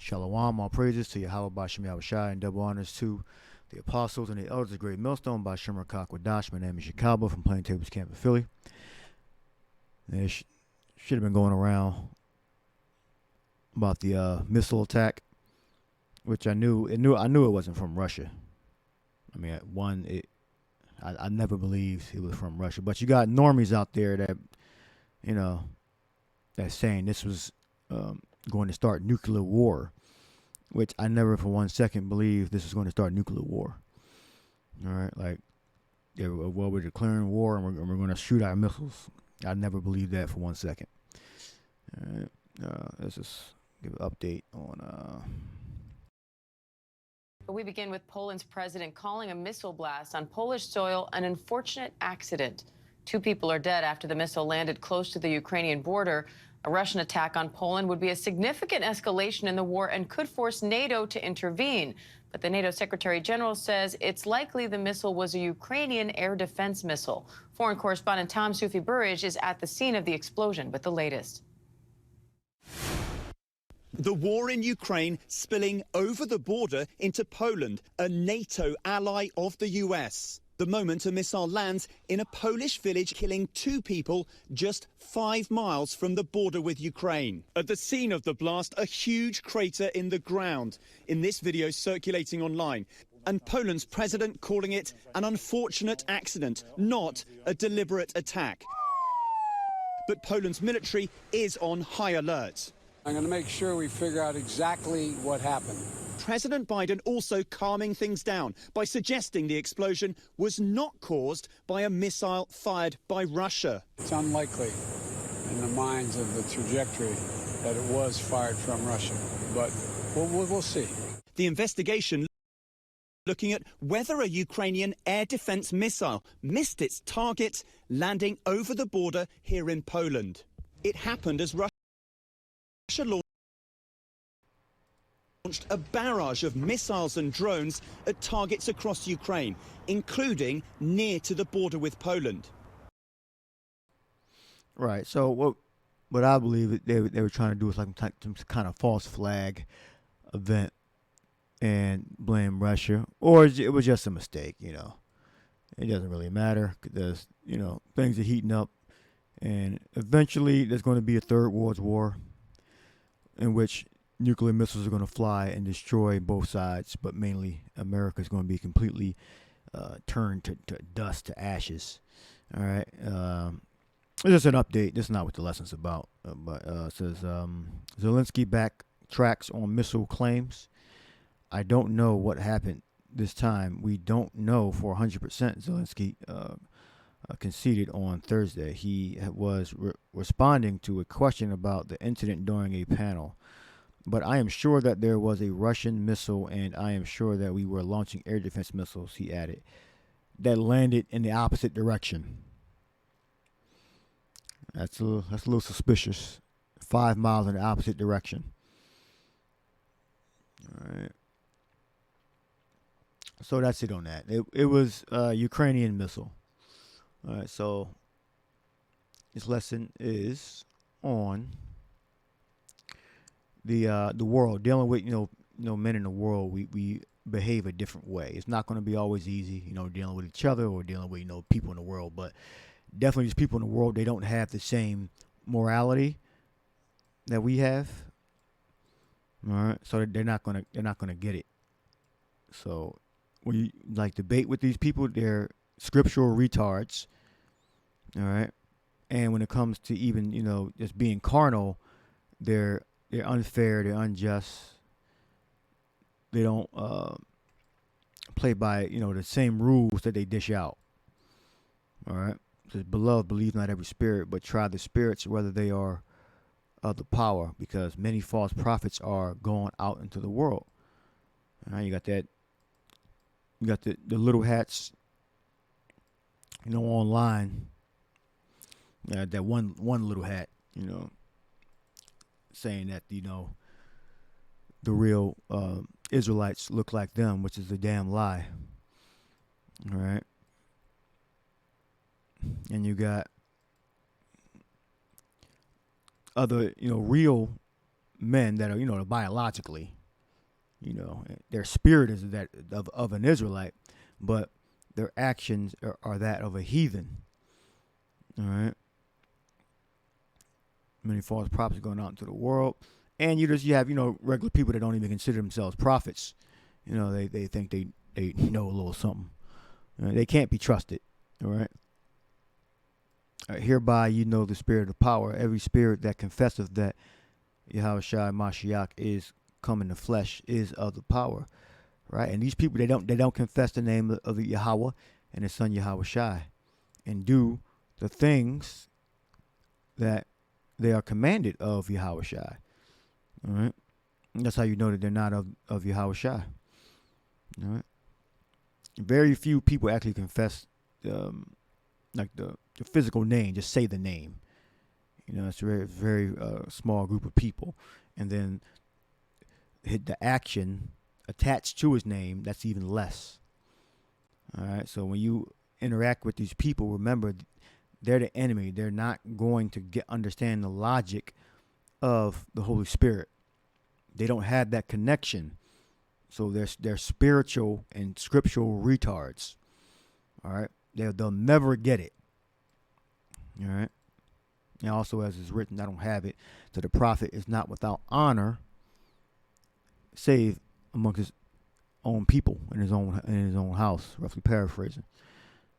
Shalom, all praises to Yahweh Bashem Yahushai, and double honors to the apostles and the elders of the great millstone by Shemer Kakwadash. My name is Yakalba from Plaintables Camp in Philly. It should have been going around about the missile attack, which I knew it wasn't from Russia. I mean, I never believed it was from Russia. But you got normies out there that, that's saying this was going to start nuclear war, which I never for 1 second believed this was going to start nuclear war. All right, like, we're declaring war and we're going to shoot our missiles. I never believed that for 1 second. All right, let's just give an update on. We begin with Poland's president calling a missile blast on Polish soil an unfortunate accident. 2 people are dead after the missile landed close to the Ukrainian border. A Russian attack on Poland would be a significant escalation in the war and could force NATO to intervene. But the NATO Secretary General says it's likely the missile was a Ukrainian air defense missile. Foreign correspondent Tom Sufi-Burridge is at the scene of the explosion with the latest. The war in Ukraine spilling over the border into Poland, a NATO ally of the US. The moment a missile lands in a Polish village, killing 2 people just 5 miles from the border with Ukraine. At the scene of the blast, a huge crater in the ground. In this video circulating online, and Poland's president calling it an unfortunate accident, not a deliberate attack. But Poland's military is on high alert. I'm going to make sure we figure out exactly what happened. President Biden also calming things down by suggesting the explosion was not caused by a missile fired by Russia. It's unlikely in the minds of the trajectory that it was fired from Russia, but we'll see. The investigation looking at whether a Ukrainian air defense missile missed its target, landing over the border here in Poland. It happened as Russia launched a barrage of missiles and drones at targets across Ukraine, including near to the border with Poland. Right. So what I believe they were trying to do is like some kind of false flag event and blame Russia, or it was just a mistake. It doesn't really matter. There's things are heating up, and eventually there's going to be a third world war in which nuclear missiles are going to fly and destroy both sides, but mainly America is going to be completely turned to dust, to ashes. All right. It's just an update. This is not what the lesson's about. But it says Zelensky backtracks on missile claims. I don't know what happened this time. We don't know for 100%. Zelensky conceded on Thursday. He was responding to a question about the incident during a panel. But I am sure that there was a Russian missile, and I am sure that we were launching air defense missiles, he added, that landed in the opposite direction. That's a little suspicious. 5 miles in the opposite direction. All right. So that's it on that. It was a Ukrainian missile. All right, so this lesson is on the world, dealing with men in the world. We behave a different way. It's not going to be always easy, dealing with each other or dealing with people in the world. But definitely, these people in the world, they don't have the same morality that we have. All right, so they're not gonna get it. So when you debate with these people, they're scriptural retards. All right, and when it comes to even just being carnal, they're unfair, they're unjust. They don't play by the same rules that they dish out. All right, it says, beloved, believe not every spirit, but try the spirits whether they are of the power, because many false prophets are going out into the world. All right, you got that. You got the little hats, online. That one little hat, saying that the real Israelites look like them, which is a damn lie. All right, and you got other real men that are, biologically, their spirit is that of an Israelite, but their actions are that of a heathen. All right. Many false prophets going out into the world. And you have, regular people that don't even consider themselves prophets. They think they know a little something. They can't be trusted. All right. Hereby you know the spirit of power. Every spirit that confesseth that Yahushua Mashiach is come in the flesh is of the power. Right. And these people, they don't confess the name of the Yahweh and his son Yahushua and do the things that they are commanded of Yahushua. All right. And that's how you know that they're not of Yahushua. All right. Very few people actually confess like the physical name, just say the name. It's a very small group of people. And then hit the action attached to his name, that's even less. All right. So when you interact with these people, remember they're the enemy. They're not going to understand the logic of the Holy Spirit. They don't have that connection. So they're spiritual and scriptural retards. All right. They'll never get it. All right. And also, as is written, I don't have it. So the prophet is not without honor, save amongst his own people in his own house, roughly paraphrasing.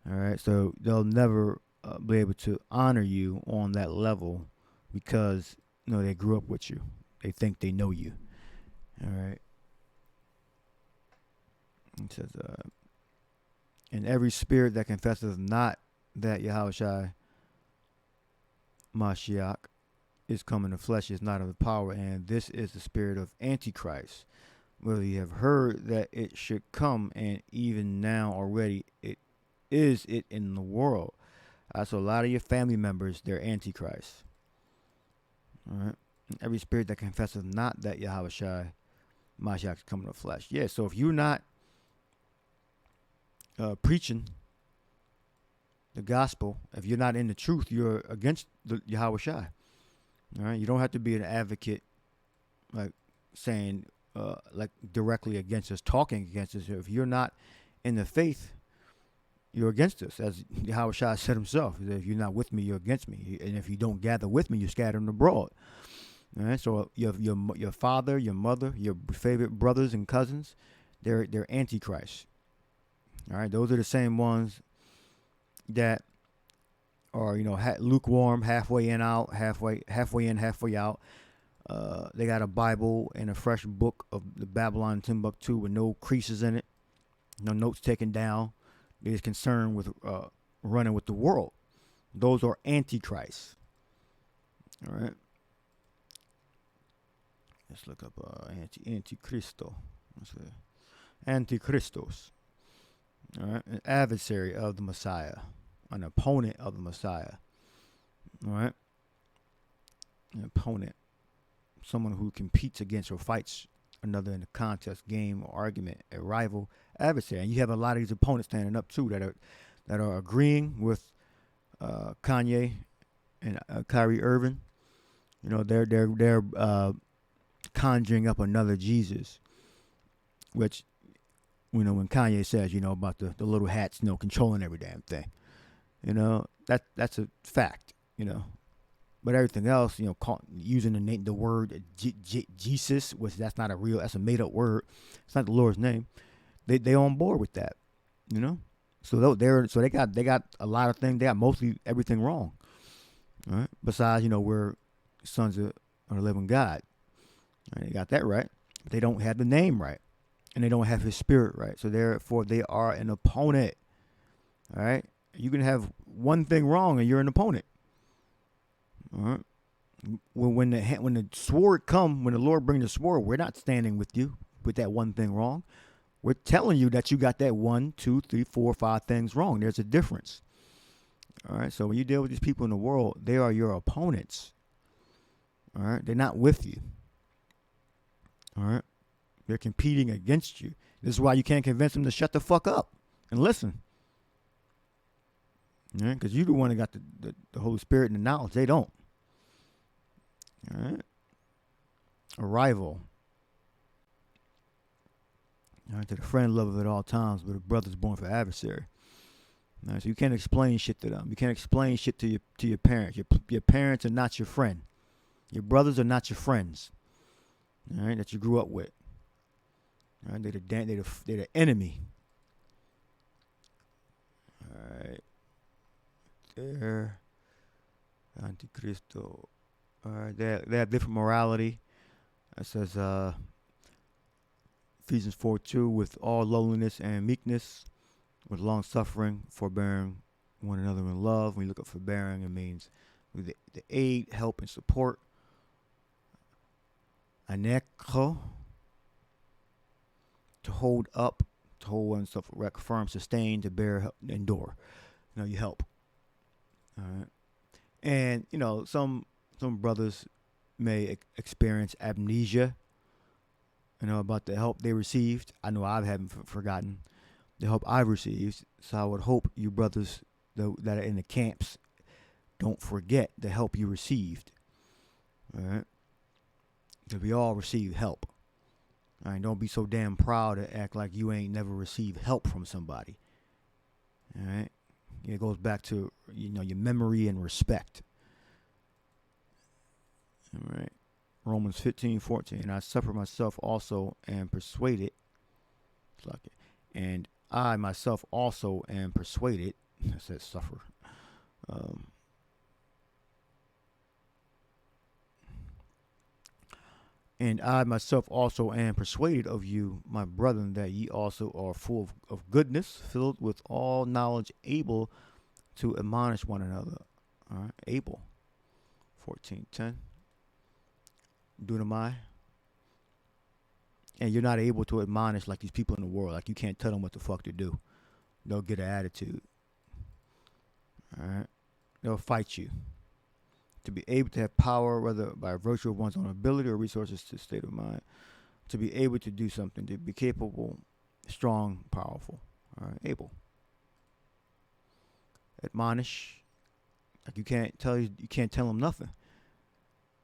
All right. So they'll never be able to honor you on that level because they grew up with you. They think they know you. All right. It says, and every spirit that confesses not that Yahushua Mashiach is come in the flesh is not of the power, and this is the spirit of Antichrist. Whether you have heard that it should come, and even now already it is in the world. So a lot of your family members, they're Antichrist. All right. And every spirit that confesses not that Yahushua Mashiach is come in the flesh. Yeah, so if you're not preaching the gospel, if you're not in the truth, you're against the Yahushua. All right, you don't have to be an advocate, like saying, like directly against us, talking against us. If you're not in the faith, you're against us, as Yahushua said himself. He said, if you're not with me, you're against me, and if you don't gather with me, you're scattered abroad. All right, so your father, your mother, your favorite brothers and cousins, they're Antichrist. All right, those are the same ones that are lukewarm, halfway in, halfway in, halfway out. They got a Bible and a fresh book of the Babylon Timbuktu with no creases in it, no notes taken down. They're just concerned with running with the world. Those are Antichrists. All right. Let's look up Antichristo. Let's see. Antichristos. All right, an adversary of the Messiah, an opponent of the Messiah. All right, an opponent, someone who competes against or fights another in a contest, game, or argument, a rival, adversary. And you have a lot of these opponents standing up too that are agreeing with Kanye and Kyrie Irving. They're conjuring up another Jesus, which. When Kanye says, about the little hats, controlling every damn thing, that's a fact, But everything else, using the word Jesus, which that's not that's a made up word. It's not the Lord's name. They on board with that, So they got a lot of things. They got mostly everything wrong. All right. Besides, we're sons of the living God. Right? They got that right, but they don't have the name right. And they don't have his spirit right. So therefore, they are an opponent. All right? You can have one thing wrong and you're an opponent. All right? When the sword come, when the Lord brings the sword, we're not standing with you with that one thing wrong. We're telling you that you got that 1, 2, 3, 4, 5 things wrong. There's a difference. All right? So when you deal with these people in the world, they are your opponents. All right? They're not with you. All right? They're competing against you. This is why you can't convince them to shut the fuck up and listen. Yeah, because you the one that got the Holy Spirit and the knowledge. They don't. All right. a rival. All right, to the friend love at all times, but a brother's born for adversary. All right, so you can't explain shit to them. You can't explain shit to your parents. Your parents are not your friend. Your brothers are not your friends. All right, that you grew up with. All right, they're the enemy. All right, there, Anticristo. All right, they have different morality. It says Ephesians 4:2, with all lowliness and meekness, with long suffering, forbearing one another in love. When you look up forbearing, it means with the aid, help, and support. Anekho, to hold up, to hold oneself erect, firm, sustain, to bear, help, endure. You help. All right, and some brothers may experience amnesia. About the help they received. I know I haven't forgotten the help I've received. So I would hope you brothers that are in the camps don't forget the help you received. All right, because we all receive help. All right, don't be so damn proud to act like you ain't never received help from somebody. All right, it goes back to your memory and respect. All right. Romans 15:14, and I suffer myself also am persuaded, and I myself also am persuaded, I said suffer, and I myself also am persuaded of you, my brethren, that ye also are full of goodness, filled with all knowledge, able to admonish one another. All right, able, 14:10. Dunamai. And you're not able to admonish like these people in the world. Like you can't tell them what the fuck to do. They'll get an attitude. All right. They'll fight you. To be able to have power, whether by virtue of one's own ability or resources to state of mind. To be able to do something. To be capable, strong, powerful. All right. Able. Admonish. Like you can't tell them nothing.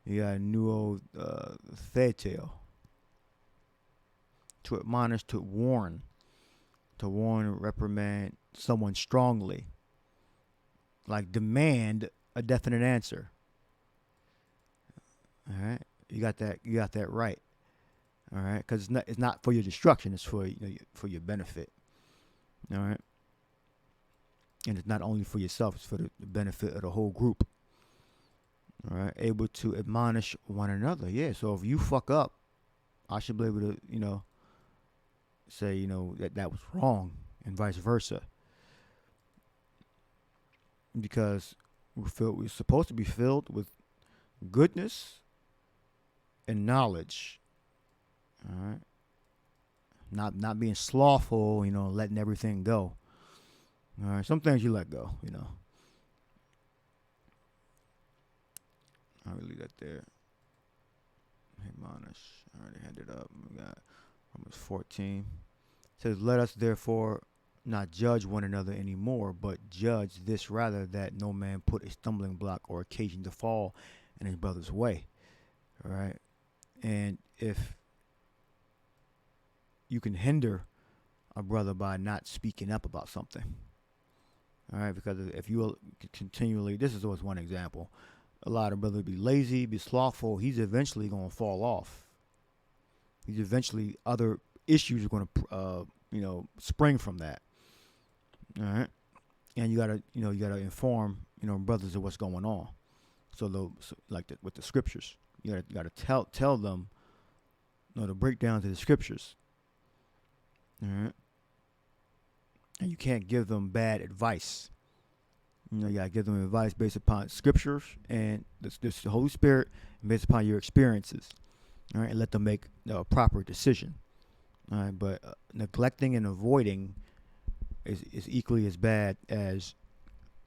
You got a new old theteo. To admonish, to warn, reprimand someone strongly. Like demand a definite answer. All right, you got that right. All right, because it's not for your destruction. It's for your benefit. All right, and it's not only for yourself. It's for the benefit of the whole group. All right, able to admonish one another. Yeah, so if you fuck up, I should be able to, say, that was wrong, and vice versa. Because we're supposed to be filled with goodness and knowledge. All right, not being slothful, letting everything go. All right, some things you let go, I'll leave that there. Admonish. I already had it up. We got Romans 14. It says, let us therefore not judge one another anymore, but judge this rather, that no man put a stumbling block or occasion to fall in his brother's way. All right. And if you can hinder a brother by not speaking up about something. All right. Because if you continually, this is always one example. A lot of brothers be lazy, be slothful. He's eventually going to fall off. He's eventually, other issues are going to, spring from that. All right, and you gotta inform, brothers of what's going on. With the scriptures, you gotta tell them, to break down to the scriptures. All right, and you can't give them bad advice. You gotta give them advice based upon scriptures and the Holy Spirit, and based upon your experiences. All right, and let them make a proper decision. All right, but neglecting and avoiding is equally as bad as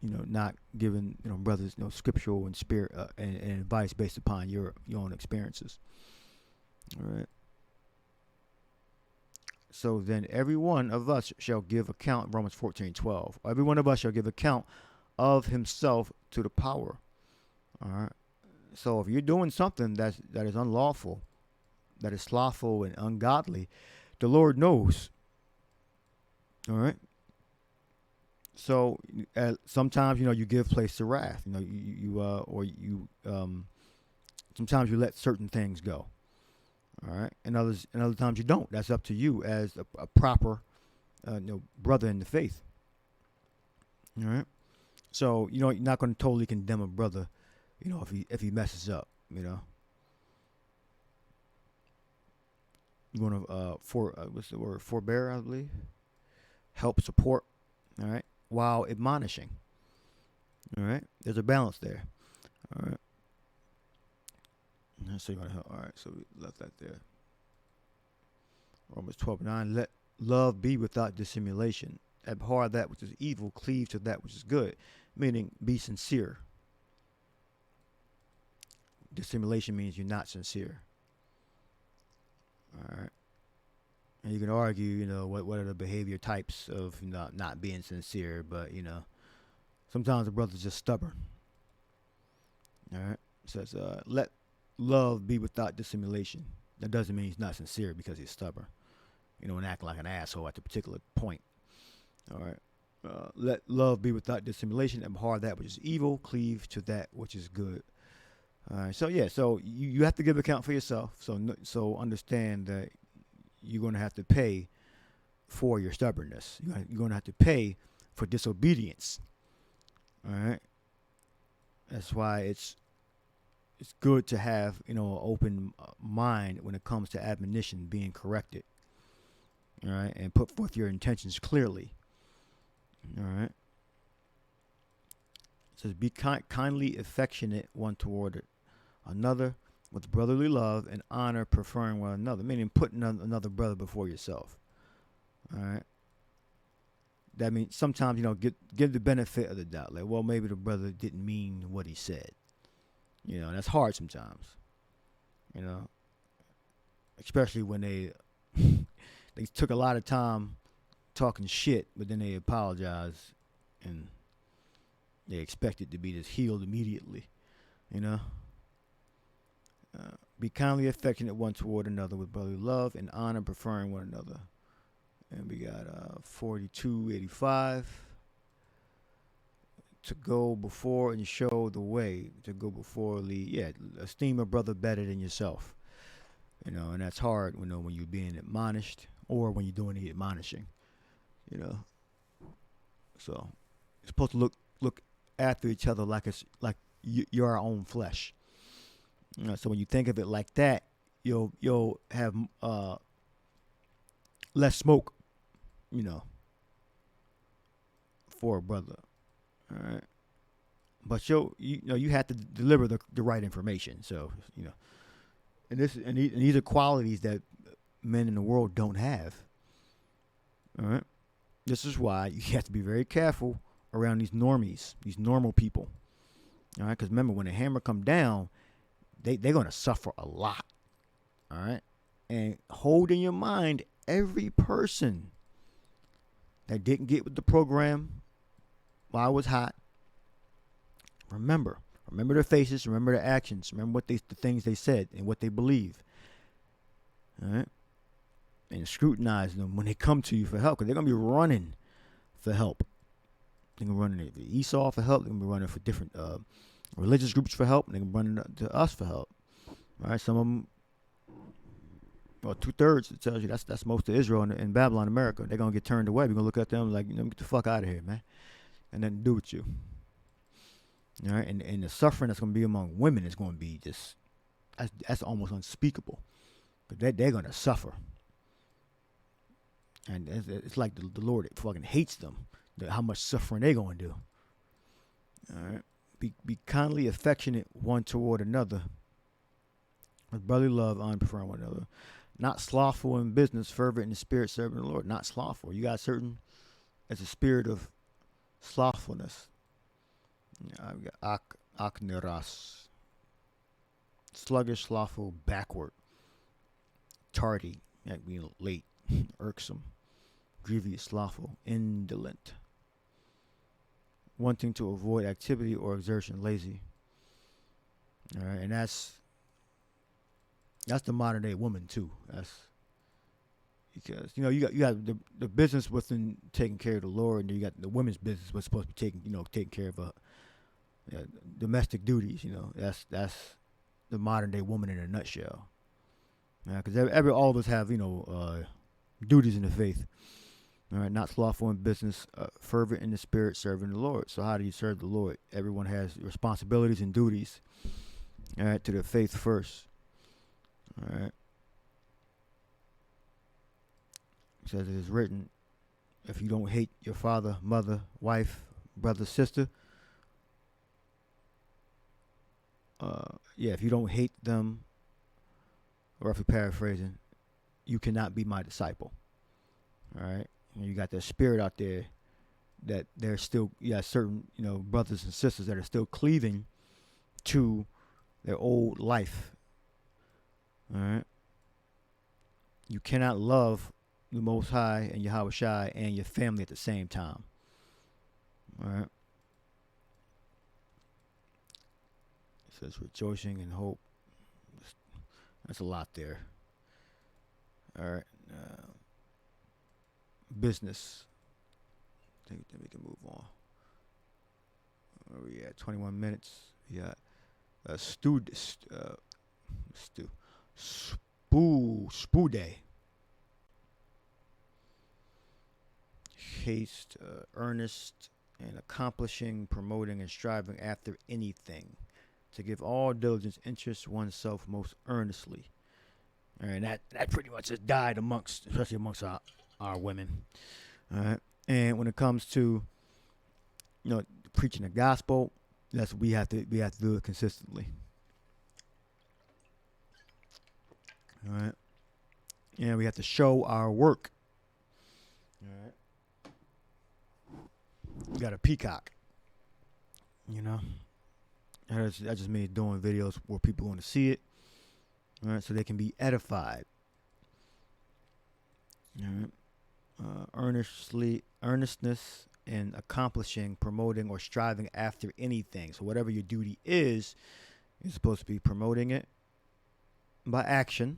not giving brothers scriptural and spirit and advice based upon your own experiences. All right. So then every one of us shall give account, Romans 14:12. Every one of us shall give account of himself to the power. All right. So if you're doing something that is unlawful, that is slothful and ungodly, the Lord knows. All right. So sometimes you give place to wrath. Sometimes you let certain things go. All right, and other times you don't. That's up to you as a proper brother in the faith. All right. So you're not going to totally condemn a brother, if he messes up. You're going to what's the word? Forbear, I believe. Help, support. All right, while admonishing. All right, there's a balance there. All right. So you're going to help. All right, so we left that there. Romans 12:9. Let love be without dissimulation. Abhor that which is evil, cleave to that which is good. Meaning, be sincere. Dissimulation means you're not sincere. All right. And you can argue, what are the behavior types of not being sincere, but sometimes the brother's just stubborn. All right. It says, let love be without dissimulation. That doesn't mean he's not sincere because he's stubborn, and acting like an asshole at the particular point. All right. Let love be without dissimulation. Abhor that which is evil. Cleave to that which is good. All right. So so you have to give account for yourself. So understand that you're going to have to pay for your stubbornness. You're going to have to pay for disobedience. All right. That's why it's good to have an open mind when it comes to admonition being corrected. All right, and put forth your intentions clearly. All right. It says, be kindly affectionate one toward another with brotherly love and honor, preferring one another. Meaning putting another brother before yourself. All right. That means sometimes give the benefit of the doubt. Like, well, maybe the brother didn't mean what he said. That's hard sometimes. Especially when they took a lot of time talking shit, but then they apologize and they expect it to be just healed immediately. Be kindly affectionate one toward another with brotherly love and honor, preferring one another. And we got 42:85. To go before and show the way. To go before, esteem a brother better than yourself. And that's hard, when you're being admonished or when you're doing the admonishing. So you're supposed to look after each other like you're our own flesh. So when you think of it like that, you'll have less smoke, for a brother. All right, but you have to deliver the right information. So and these are qualities that men in the world don't have. All right, this is why you have to be very careful around these normies, these normal people. All right, because remember, when the hammer come down, they're gonna suffer a lot. All right, and hold in your mind every person that didn't get with the program while it was hot. Remember their faces, remember their actions, remember the things they said and what they believe. All right? And scrutinize them when they come to you for help, because they're going to be running for help. They're going to be running to Esau for help. They're going to be running for different religious groups for help. And they're going to be running to us for help. All right? Some of them, 2/3, it tells you that's most of Israel in Babylon, America. They're going to get turned away. We're going to look at them like, get the fuck out of here, man. And nothing to do with you. All right, and the suffering that's going to be among women is going to be just, that's almost unspeakable. But they're going to suffer. And it's like the Lord fucking hates them, how much suffering they're going to do. All right, be kindly affectionate one toward another with brotherly love, honor, preferring one another. Not slothful in business, fervent in the spirit, serving the Lord. Not slothful. You got certain, as a spirit of slothfulness. I've got akneras. Sluggish, slothful, backward. Tardy, like being late, irksome, grievous, slothful, indolent. Wanting to avoid activity or exertion, lazy. All right, and that's That's the modern day woman too. That's because you got the business within taking care of the Lord, and you got the women's business was supposed to be taking care of domestic duties. That's the modern day woman in a nutshell. Because all of us have duties in the faith. All right, not slothful in business, fervent in the spirit, serving the Lord. So how do you serve the Lord? Everyone has responsibilities and duties. All right, to the faith first. All right. It says it is written, if you don't hate your father, mother, wife, brother, sister, if you don't hate them, roughly paraphrasing, you cannot be my disciple. All right. And you got that spirit out there that there's still certain brothers and sisters that are still cleaving to their old life. All right. You cannot love the Most High and Yahweh Shai and your family at the same time. All right. It says rejoicing and hope. That's a lot there. All right. Business. I think then we can move on. Where we at? 21 minutes. We got Spoo Day. Haste, earnest, and accomplishing, promoting, and striving after anything. To give all diligence, interest oneself most earnestly. All right, that pretty much has died especially amongst our women. All right, and when it comes to preaching the gospel, that's we have to do it consistently. All right, and we have to show our work. All right, we got a peacock. That just means doing videos where people want to see it. All right, so they can be edified. All right. Earnestness in accomplishing, promoting, or striving after anything. So whatever your duty is, you're supposed to be promoting it by action.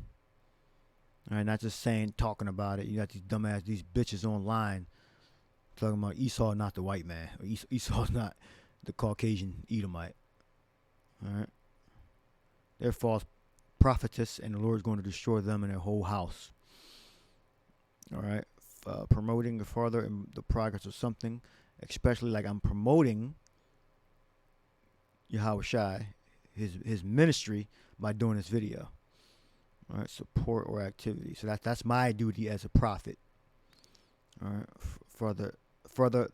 All right, not just talking about it. You got these bitches online talking about Esau not the white man, or Esau's not the Caucasian Edomite. All right, they're false prophetess, and the Lord is going to destroy them and their whole house. All right, promoting the farther in the progress of something, especially like I'm promoting Yahweh Shai, his ministry by doing this video. All right, support or activity. So that's my duty as a prophet. All right, further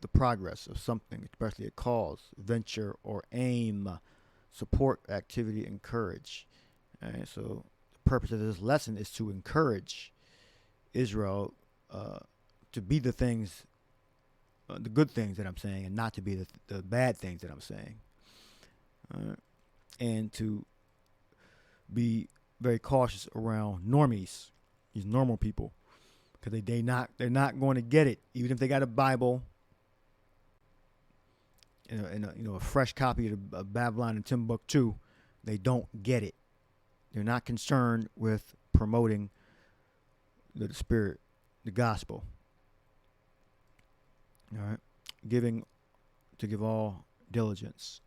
the progress of something, especially a cause, venture, or aim. Support, activity, encourage. All right, so the purpose of this lesson is to encourage Israel to be the things, the good things that I'm saying, and not to be the bad things that I'm saying. And to be very cautious around normies, these normal people, because they're not going to get it, even if they got a Bible. A fresh copy of Babylon and Timbuktu, they don't get it. They're not concerned with promoting the spirit, the gospel. All right, to give all diligence,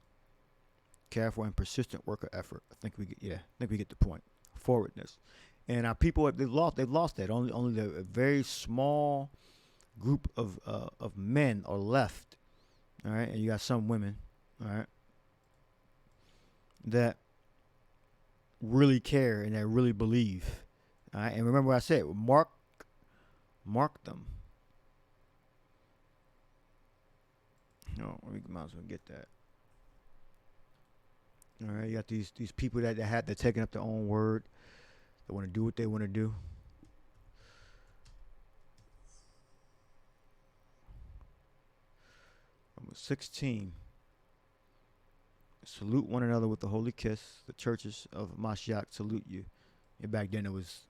careful and persistent work or effort. I think we get the point. Forwardness, and our people they've lost that. Only a very small group of men are left. All right, and you got some women, all right, that really care and that really believe. All right, and remember what I said, mark them. We might as well get that. All right, you got these people they're taking up their own word. They want to do what they want to do. Number 16. Salute one another with the holy kiss. The churches of Mashiach salute you. And back then it was,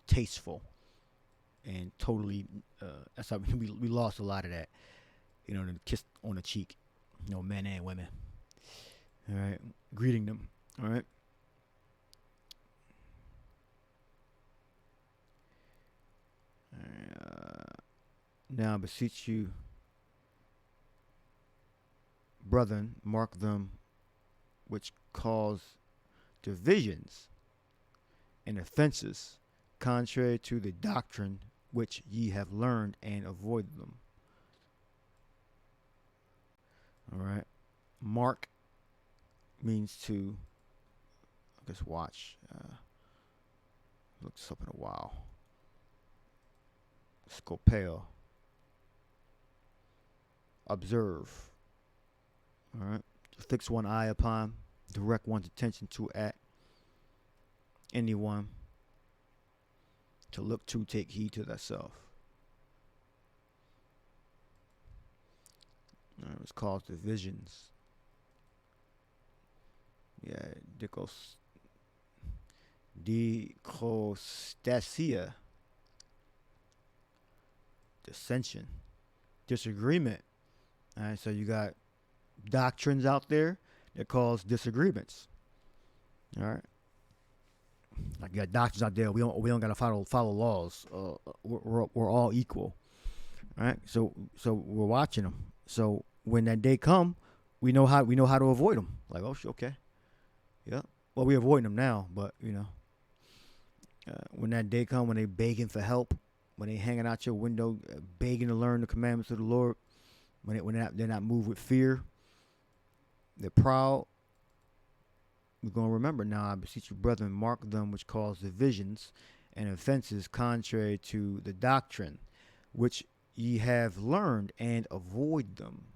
tasteful and totally. That's how we lost a lot of that. The kiss on the cheek. Men and women. All right, greeting them. All right. Now I beseech you, brethren, mark them which cause divisions and offenses contrary to the doctrine which ye have learned, and avoid them. All right. Mark means to, I guess, watch. Look this up in a while. Scopeo. Observe. All right. To fix one eye upon, direct one's attention to at anyone. To look to, take heed to thyself. It's called divisions. Yeah, dicostasia, dissension, disagreement. All right, so you got doctrines out there that cause disagreements. All right, like you got doctrines out there. We don't gotta follow laws. We're all equal. All right, so we're watching them. So when that day come, we know how to avoid them. Like, oh, okay, yeah. Well, we're avoiding them now, but when that day come, when they begging for help, when they hanging out your window, begging to learn the commandments of the Lord, when they're not moved with fear, they're proud. We're gonna remember now. I beseech you, brethren, mark them which cause divisions and offenses contrary to the doctrine, which ye have learned, and avoid them.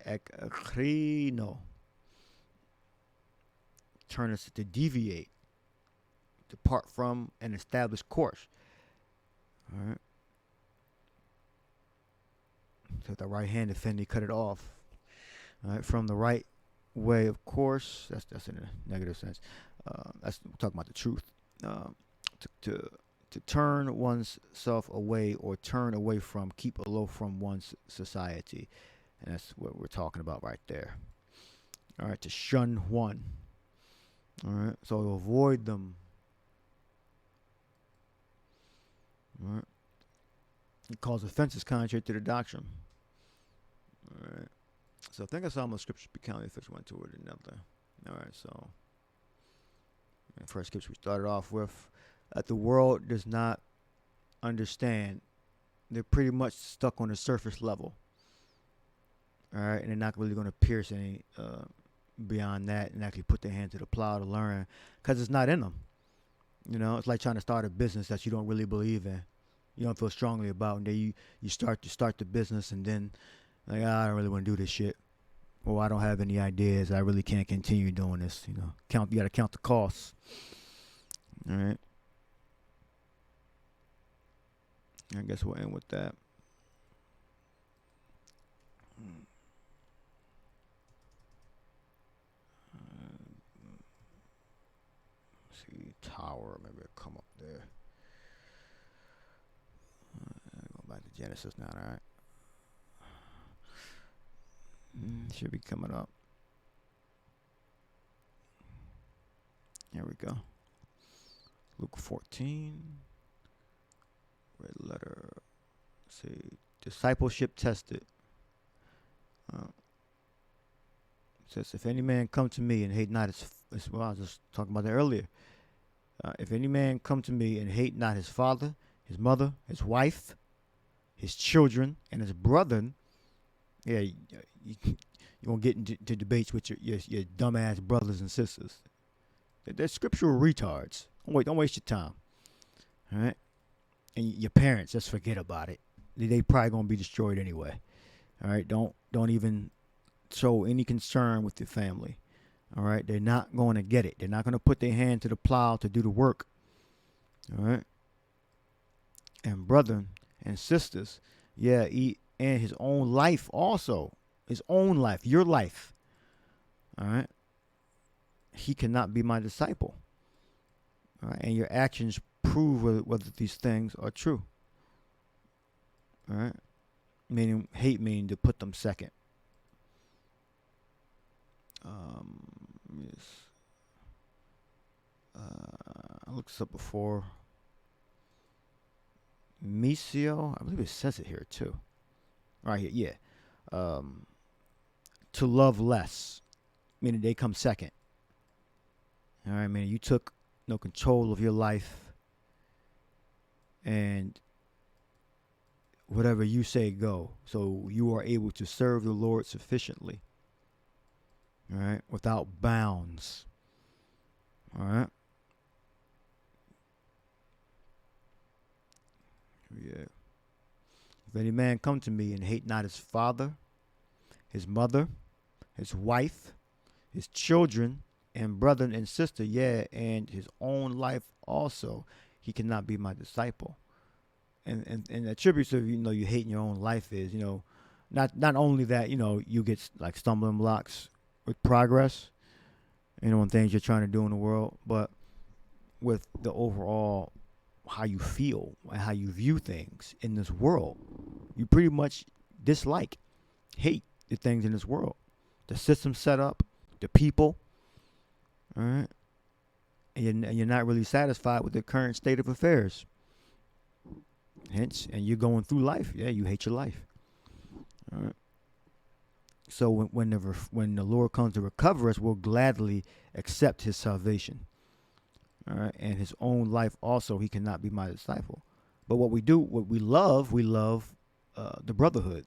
Ekrino. Turn us to deviate, depart from an established course. All right. So with the right hand offended, cut it off. All right, from the right way of course. That's in a negative sense. That's talking about the truth. To turn one's self away, or turn away from, keep aloof from one's society. And that's what we're talking about right there. All right, to shun one. All right, so to avoid them. All right. It cause offenses contrary to the doctrine. All right. So I think I saw my scripture be counted if one to it or another. All right, so the first scripture we started off with, that the world does not understand. They're pretty much stuck on the surface level. All right, and they're not really going to pierce any beyond that and actually put their hand to the plow to learn, because it's not in them. It's like trying to start a business that you don't really believe in, you don't feel strongly about, and then you start the business, and then like, I don't really want to do this shit, or I don't have any ideas, I really can't continue doing this. You got to count the costs. All right, I guess we'll end with that. See, tower, maybe it'll come up there. Go back to Genesis now, all right? Should be coming up. Here we go. Luke 14. Red letter. Let's see. Discipleship tested. Says, if any man come to me and hate not his, well, I was just talking about that earlier. If any man come to me and hate not his father, his mother, his wife, his children, and his brethren, yeah, you won't get into debates with your dumbass brothers and sisters. They're scriptural retards. Don't waste your time. All right? And your parents, just forget about it. They probably gonna be destroyed anyway. All right? Don't even show any concern with your family. All right? They're not going to get it. They're not going to put their hand to the plow to do the work. All right? And brethren and sisters, yeah, and his own life also. His own life, your life. All right? He cannot be my disciple. All right? And your actions prove whether these things are true. All right? Hate meaning to put them second. Yes. I looked this up before. Misio, I believe it says it here too. Right here, yeah. To love less, meaning they come second. All right, meaning you took no control of your life, and whatever you say, go. So you are able to serve the Lord sufficiently. All right, without bounds. All right. Yeah. If any man come to me and hate not his father, his mother, his wife, his children, and brother and sister, yeah, and his own life also, he cannot be my disciple. And attributes of, you hating your own life is, not only that, you get like stumbling blocks with progress, and things you're trying to do in the world, but with the overall how you feel and how you view things in this world, you pretty much hate the things in this world, the system set up, the people, all right, and you're not really satisfied with the current state of affairs. Hence, and you're going through life, yeah, you hate your life. All right. So when the Lord comes to recover us, we'll gladly accept His salvation. All right, and His own life also, he cannot be my disciple. But what we love the brotherhood.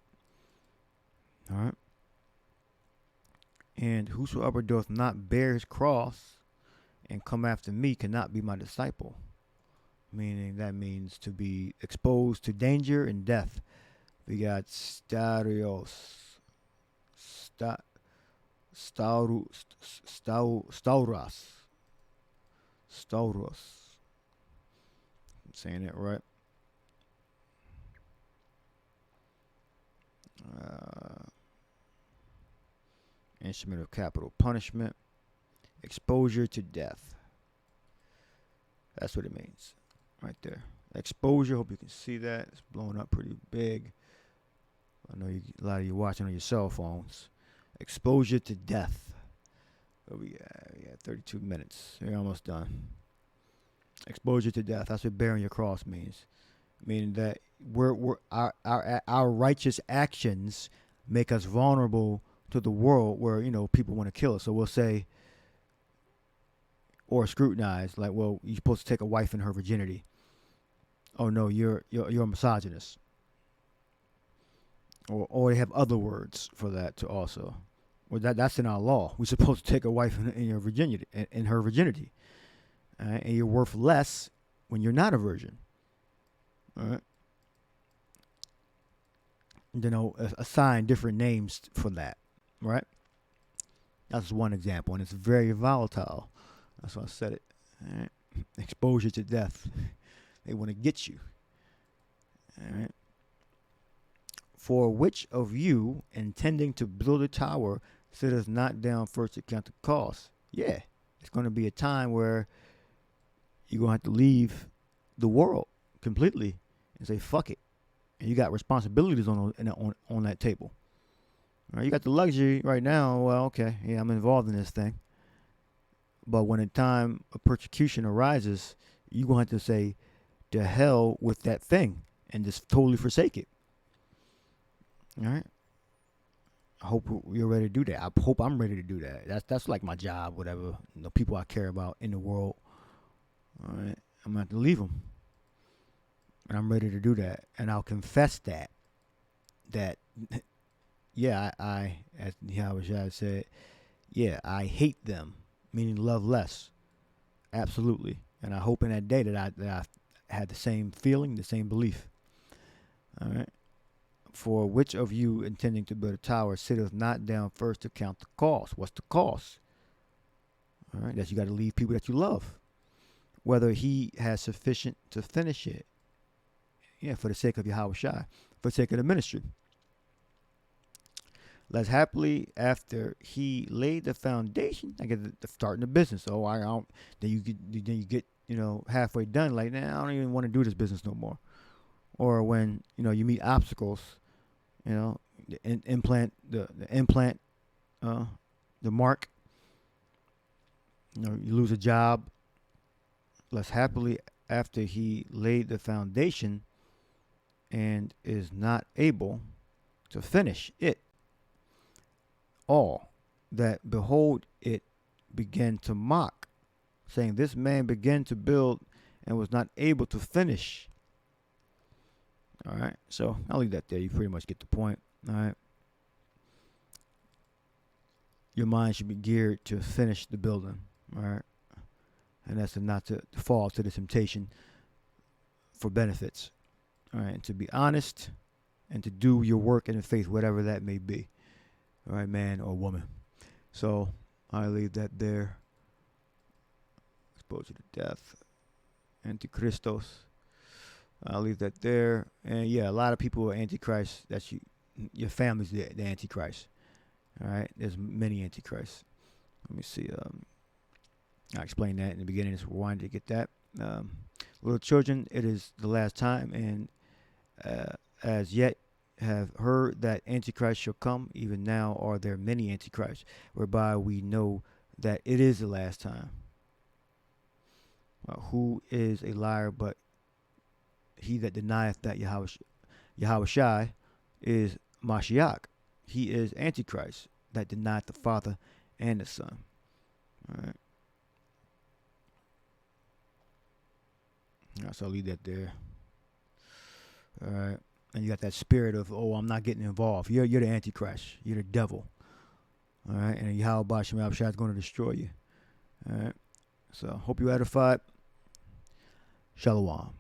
All right. And whosoever doth not bear his cross and come after me cannot be my disciple. Meaning that means to be exposed to danger and death. We got stauros. I'm saying that right. Instrument of capital punishment. Exposure to death. That's what it means. Right there. Exposure. Hope you can see that. It's blowing up pretty big. I know a lot of you watching on your cell phones. Exposure to death. We got 32 minutes. We're almost done. Exposure to death. That's what bearing your cross means. Meaning that our righteous actions make us vulnerable to the world where, people want to kill us. So we'll say, or scrutinize, like, well, you're supposed to take a wife in her virginity. Oh no, you're a misogynist. Or they have other words for that too also. Well, that's in our law. We're supposed to take a wife in her virginity. All right? And you're worth less when you're not a virgin. All right. Assign different names for that. Right. That's one example, and it's very volatile. That's why I said it. All right. Exposure to death. They want to get you. All right. For which of you, intending to build a tower, sitteth not down first to count the cost? Yeah, it's going to be a time where you're going to have to leave the world completely and say, fuck it. And you got responsibilities on that table. All right, you got the luxury right now, well, okay, yeah, I'm involved in this thing. But when a time of persecution arises, you're going to have to say, to hell with that thing and just totally forsake it. All right. I hope you're ready to do that. I hope I'm ready to do that. That's like my job, whatever. The people I care about in the world. All right. I'm going to have to leave them. And I'm ready to do that. And I'll confess that, yeah, I as Yahushua said, yeah, I hate them, meaning love less. Absolutely. And I hope in that day that I had the same feeling, the same belief. All right. For which of you intending to build a tower sitteth not down first to count the cost? What's the cost? All right, that you got to leave people that you love. Whether he has sufficient to finish it. Yeah, for the sake of Yahushua, for the sake of the ministry. Less happily after he laid the foundation, I get the starting the business. So I don't. Then you get halfway done. Like, nah, I don't even want to do this business no more. Or when you meet obstacles, the implant, the mark. You lose a job. Less happily after he laid the foundation, and is not able to finish it. All that behold it began to mock, saying, this man began to build and was not able to finish. All right, so I'll leave that there. You pretty much get the point. All right. Your mind should be geared to finish the building. All right. And that's not to fall to the temptation for benefits. All right. And to be honest and to do your work in faith, whatever that may be. All right, man or woman. So I leave that there. Exposure to death. Antichristos. I'll leave that there. And yeah, a lot of people are antichrist. That's you. Your family's the antichrist. All right. There's many antichrists. Let me see. I explained that in the beginning. Just wanted to get that. Little children, it is the last time, and as yet have heard that Antichrist shall come. Even now are there many Antichrists, whereby we know that it is the last time. Who is a liar but he that denieth that Yahushai is Mashiach? He is Antichrist that denieth the Father and the Son. All right. So I'll leave that there. All right. And you got that spirit of, oh, I'm not getting involved. You're the Antichrist. You're the devil. All right. And Yahweh Shemel is going to destroy you. All right. So hope you edified. Shalom.